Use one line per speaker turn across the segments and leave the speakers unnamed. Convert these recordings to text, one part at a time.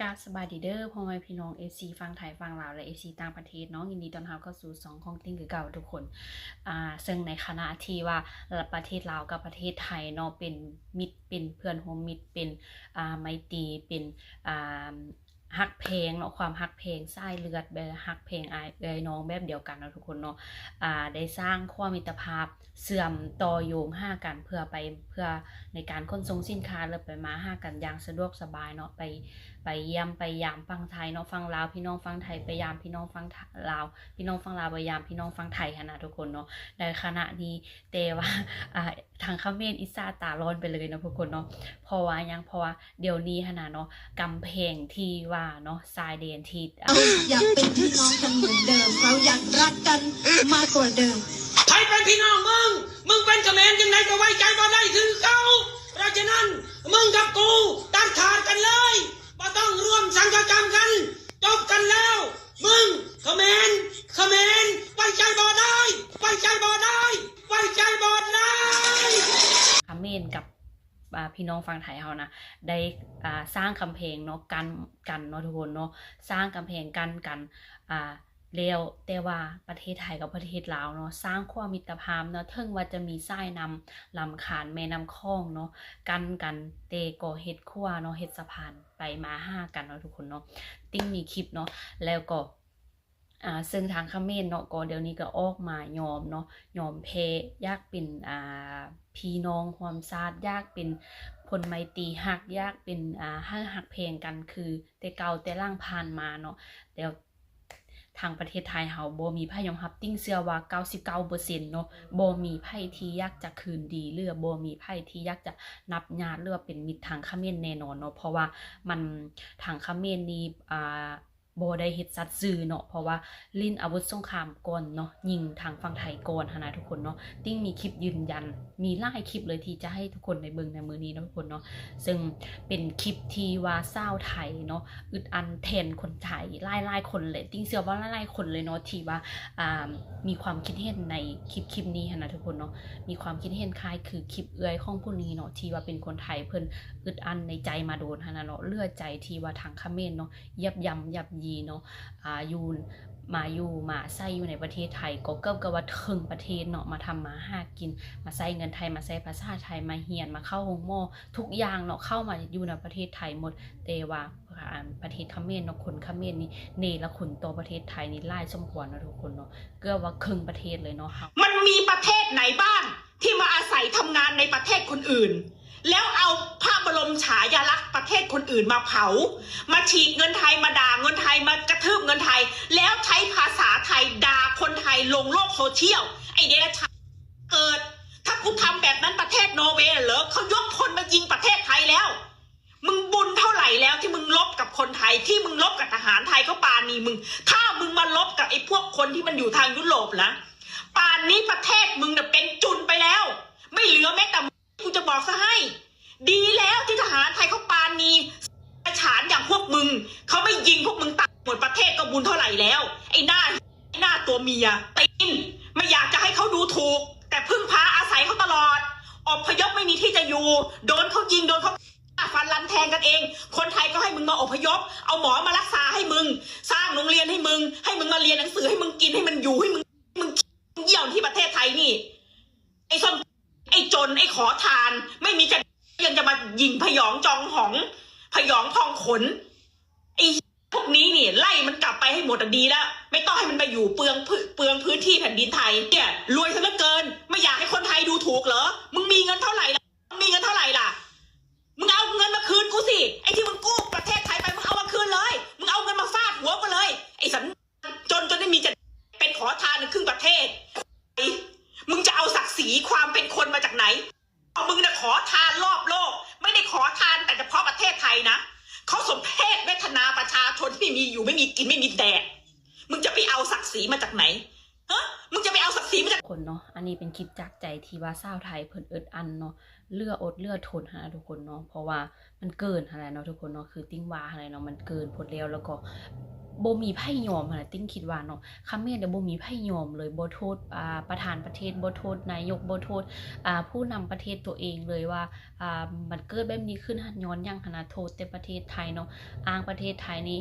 กาสบายดีเด้อพ่อแม่พี่น้องซีฟังไทยฟังลาวและซีต่างประเทศเนาะยินดีต้อนรับเข้าสู่2ของติ้งคือเก่าทุกคนซึ่งในคณะที่ว่าประเทศลาวกับประเทศไทยเนาะเป็นมิตรเป็นเพื่อนโฮมมิตรเป็นไมตรีเป็นฮักเพลงเนาะความฮักเพลงสายเลือดแบบฮักเพลงน้องแบบเดียวกันเนาะทุกคนเนาะได้สร้างความมิตรภาพเสื่อมต่อโยงห้ากันเพื่อในการขนส่งสินค้าหรือไปมาห้ากันอย่างสะดวกสบายเนาะไปเยี่ยมไปยามฟังไทยเนาะฟังลาวพี่น้องฟังไทยไปยามพี่น้องฟังลาวพี่น้องฟังลาวไปยามพี่น้องฟังไทยนะทุกคนเนาะในขณะนี้แต่ว่าทางเขมรอิสาตาร้อนไปเลยนะทุกคนเนาะเพราะว่าเดี๋ยวนี้นะเนาะกำแพงที่ว่าเนาะทรายเดนที
อยากเป็นพี่น้องกันเหมือนเดิมเราอยากรักกันมากกว่าเดิม
ใครเป็นพี่น้องมึงเป็นเขมรยังไงก็ไว้ใจบ่ได้คือเขาเพราะฉะนั้นมึงกับกูตัดขาดกันเลยบ่ต้องร่วมสังฆกรรมกันจบกันแล้วมึงเขมรไว้ใจบ่ได้ไว้ใจบ่ได้ไว้ใจบ่ได้
เขมรกับพี่น้องฟังไทยเขานะได้สร้างกำแพงเนาะกันเนาะทุกคนเนาะสร้างกำแพงกันแล้วแต่ว่าประเทศไทยกับประเทศลาวเนาะสร้างความมิตรภาพเนาะถึงว่าจะมีทรายนำลำคานแม่น้ำคลองเนาะกันเตก็เฮ็ดขั้วเนาะเฮ็ดสะพานไปมาห้ากันเนาะทุกคนเนาะติ้งมีคลิปเนาะแล้วก็ซึ่งทางเขมรเนาะก็เดี๋ยวนี้ก็ออกมายอมเนาะยอมแพ้ยากเป็นพี่น้องความซาดยากเป็นผลไมตรีหักยากเป็นหักเพลงกันคือแต่เก่าแต่ล่างผ่านมาเนาะเดี๋ยวทางประเทศไทยเฮาบ่มีไผยอมรับติ้งเชื่อว่า 99% เนาะบ่มีไผที่อยากจะคืนดีหรือบ่มีไผที่อยากจะนับญาติหรือเป็นมิตรทางเขมรแน่นอนเนาะเพราะว่ามันทางเขมรนี่บ่ได้เฮ็ดสัตว์ซื่อเนาะเพราะว่าลิ้นอาวุธสงครามก่อนเนาะยิงทางฝั่งไทยก่อนนะทุกคนเนาะติ้งมีคลิปยืนยันมีหลายคลิปเลยที่จะให้ทุกคนได้เบิ่งในมื้อนี้นะทุกคนเนาะซึ่งเป็นคลิปที่ว่าชาวไทยเนาะอึดอันแทนคนไทยหลายๆคนเลยติ้งเชื่อว่าหลายๆคนเลยเนาะที่ว่ามีความคิดเห็นในคลิปนี้นะทุกคนเนาะมีความคิดเห็นคล้ายคือคลิปเอื้อยของผู้นี้เนาะที่ว่าเป็นคนไทยเพิ่นอึดอันในใจมาโดนนะเนาะเลือดใจที่ว่าทางเขมรเนาะยับยีเนาะมาใส่อยู่ในประเทศไทยก็เกือบกับว่าถึงประเทศเนาะมาทำมาหากินมาใส่เงินไทยมาใส่ภาษาไทยมาเรียนมาเข้าโรงหม้อทุกอย่างเนาะเข้ามาอยู่ในประเทศไทยหมดแต่ว่าประเทศเขมรเนาะคนเขมรนี่เนรคุณต่อประเทศไทยนี่หลายสมควรนะทุกคนเนาะเกือบว่าครึ่งประเทศเลยเนาะ
มันมีประเทศไหนบ้างที่มาอาศัยทำงานในประเทศคนอื่นแล้วเอาพระบรมฉายาลักษณ์ประเทศคนอื่นมาเผามาฉีกเงินไทยมาด่าเงินไทยมากระทืบเงินไทยแล้วใช้ภาษาไทยด่าคนไทยลงโลกโซเชียลไอเดรัจฉานเกิดถ้ากูทำแบบนั้นประเทศนอร์เวย์เหรอเขายกพลมายิงประเทศไทยแล้วมึงบุญเท่าไหร่แล้วที่มึงลบกับคนไทยที่มึงลบกับทหารไทยเขาปานีมึงถ้ามึงมาลบกับไอ้พวกคนที่มันอยู่ทางยุโรปนะป่านนี้ประเทศมึงเนี่ยเป็นจุนไปแล้วไม่เหลือแม้แต่กูจะบอกซะให้ดีแล้วที่ทหารไทยเขาปานีฉานอย่างพวกมึงเขาไม่ยิงพวกมึงตายหมดประเทศก็บุญเท่าไหร่แล้วไอ้หน้าตัวเมียตีนไม่อยากจะให้เขาดูถูกแต่พึ่งพาอาศัยเขาตลอดอพยพไม่มีที่จะอยู่โดนเขายิงโดนเขาฟันรันแทงกันเองคนไทยก็ให้มึงมาอพยพเอาหมอมารักษาให้มึงสร้างโรงเรียนให้มึงมาเรียนหนังสือให้มึงกินให้มันอยู่ให้มึงเยี่ยมที่ประเทศไทยนี่ไอ้ส้นไอ้จนไอ้ขอทานไม่มีจะยังจะมายิงพยองจองหองพยองพองขนไอ้พวกนี้นี่ไล่มันกลับไปให้หมดดีแล้วไม่ต้องให้มันไปอยู่เปลืองพื้นที่แผ่นดินไทยเนี่ยรวยซะเหลือเกินไม่อยากให้คนไทยดูถูกเหรอมึงมีเงินเท่าไหร่ล่ะมึงเอาเงินมาคืนกูสิไอ้ที่มึงกู้ประเทศไทยไปมึงเอามาคืนเลยมึงเอาเงินมาฟาดหัวกูเลยไอ้สันจนได้มีจะเป็นขอทานในครึ่งประเทศมึงจะเอาศักดิ์ศรีความเป็นคนมาจากไหนมึงน่ะขอทานรอบโลกไม่ได้ขอทานแต่เฉพาะประเทศไทยนะเขาสมเพศเวทนาประชาชนที่มีอยู่ไม่มีกินไม่มีแดกมึงจะไปเอาศักดิ์ศรีมาจากไหนฮะมึงจะไปเอาศักดิ์ศรีมาจาก
คนเนาะอันนี้เป็นคลิปจากใจที่ว่าชาวไทยเพิ่นอึดอันเนาะเลืออดเลือทนทุกคนเนาะเพราะว่ามันเกินอะไรเนาะทุกคนเนาะคือติ้งว่าอะไรเนาะมันเกินพดแล้วก็ บ่มีไผยอมหั่นน่ะติ้งคิดว่าเนาะเขมรเนี่ยบ่มีไผยอมเลยบ่โทษประธานประเทศบ่โทษนายกบ่โทษผู้นำประเทศตัวเองเลยว่ามันเกิดแบบนี้ขึ้นหั้นย้อนหยังหั้นน่ะโทษแต่ประเทศไทยเนาะอ้างประเทศไทยนี่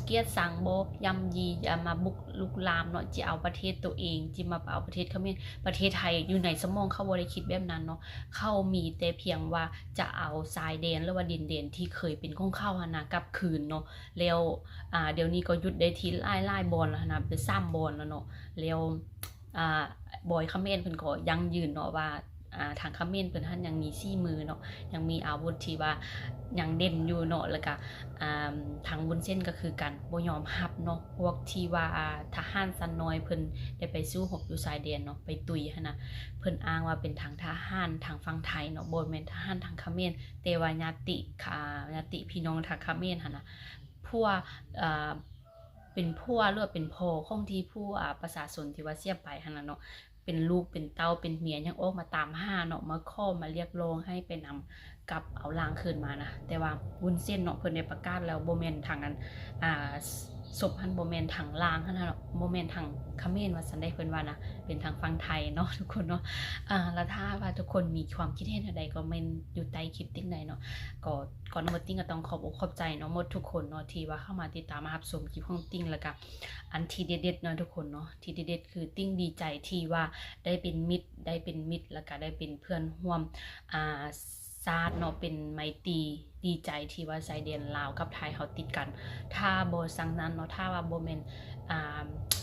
เกลียดชังบ่ย่ำยีมาบุกลุกลามเนาะจิเอาประเทศตัวเองจิมาเอาประเทศเขมรประเทศไทยอยู่ในสมองเขาบ่ได้คิดแบบนั้นเนาะเขามีแต่เพียงว่าจะเอาชายแดนหรือว่าดินแดนที่เคยเป็นของเขาหั่นน่ะกลับคืนเนาะแล้วเดี๋ยวนี้ก็หยุดได้ทีหลายๆบอนแล้วนะเป็น3บอนแล้วเนาะแล้วบอยเขมรเพิ่นก็ยังยืนเนาะว่าทางเขมรเพิ่นหั้นยังมี4มือเนาะยังมีอาวุธที่ว่ายังเด่นอยู่เนาะแล้วก็ทางวุ้นเส้นก็คือกันบ่ยอมรับเนาะพวกที่ว่าทหารสันน้อยเพิ่นได้ไปสู้รบอยู่ชายแดนเนาะไปตุยหั่นน่ะเพิ่นอ้างว่าเป็นทางทหารทางฝั่งไทยเนาะบ่แม่นทหารทางเขมรแต่ว่าญาติพี่น้องทางเขมรหั่นน่ะผู้เป็นผัวหรือว่าเป็นพ่อของที่ผู้ประชาชนที่ว่าเสียไปหั่นน่ะเนาะเป็นลูกเป็นเต้าเป็นเมียยังออกมาตามหาเนาะมาขอมาเรียกร้องให้ไปนำกลับเอาร่างคืนมานะแต่ว่าวุ้นเส้นเนาะเพิ่นได้ประกาศแล้วบ่แม่นทางนั้นศพหันบ่แม่นทางล่างหั่นน่ะเนาะบ่แม่นทางเขมรว่าซั่นได้เพิ่นว่านะเป็นทางฝั่งไทยเนาะทุกคนเนาะแล้วถ้าว่าทุกคนมีความคิดเห็นใดก็เม่นอยู่ใต้คลิปติ๊งใดเนาะก็ก่อนหมดติ๊งก็ต้องขอบอกขอบใจเนาะหมดทุกคนเนาะที่ว่าเข้ามาติดตามมารับชมคลิปของติ๊งแล้วก็อันที่เด็ดๆเนาะทุกคนเนาะที่เด็ดๆคือติ๊งดีใจที่ว่าได้เป็นมิตรแล้วก็ได้เป็นเพื่อนร่วมชาติเนาะเป็นไมตรีดีใจที่ว่าชายแดนลาวกับไทยเขาติดกันถ้าบ่ซังนั้นเนาะถ้าว่าบ่แม่น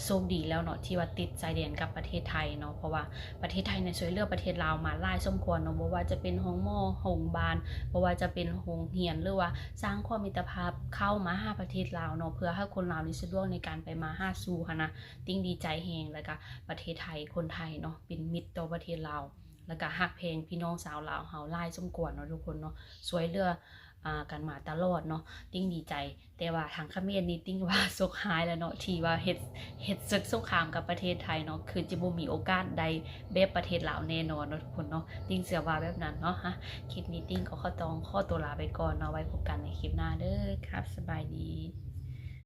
โชคดีแล้วเนาะที่ว่าติดชายแดนกับประเทศไทยเนาะเพราะว่าประเทศไทยเนี่ยช่วยเหลือประเทศลาวมาหลายสมควรเนาะบ่ว่าจะเป็นโรงหมอโรงบาลบ่ว่าจะเป็นโรงเรียนหรือว่าสร้างความมิตรภาพเข้ามาหาประเทศลาวเนาะเพื่อให้คนลาวนี่สะดวกในการไปมาหาสู่หั่นนะติ้งดีใจแฮงแล้วก็ประเทศไทยคนไทยเนาะเป็นมิตรต่อประเทศลาวแล้วก็ฮักเพลงพี่น้องสาวลาวเฮาหลายสมควรเนาะทุกคนเนาะช่วยเหลือกันมาตลอดเนาะติ้งดีใจแต่ว่าทางเขมรนี่ติ้งว่าสกหายแล้วเนาะที่ว่าเฮ็ดศึกสงครามกับประเทศไทยเนาะคือจะบ่มีโอกาสใดแบบประเทศลาวแน่นอนเนาะทุกคนเนาะติ้งเชื่อว่าแบบนั้นเนาะฮะคลิปนี้ติ้งก็ขอตัวลาไปก่อนเนาะไว้พบกันในคลิปหน้าเด้อครับสบายดี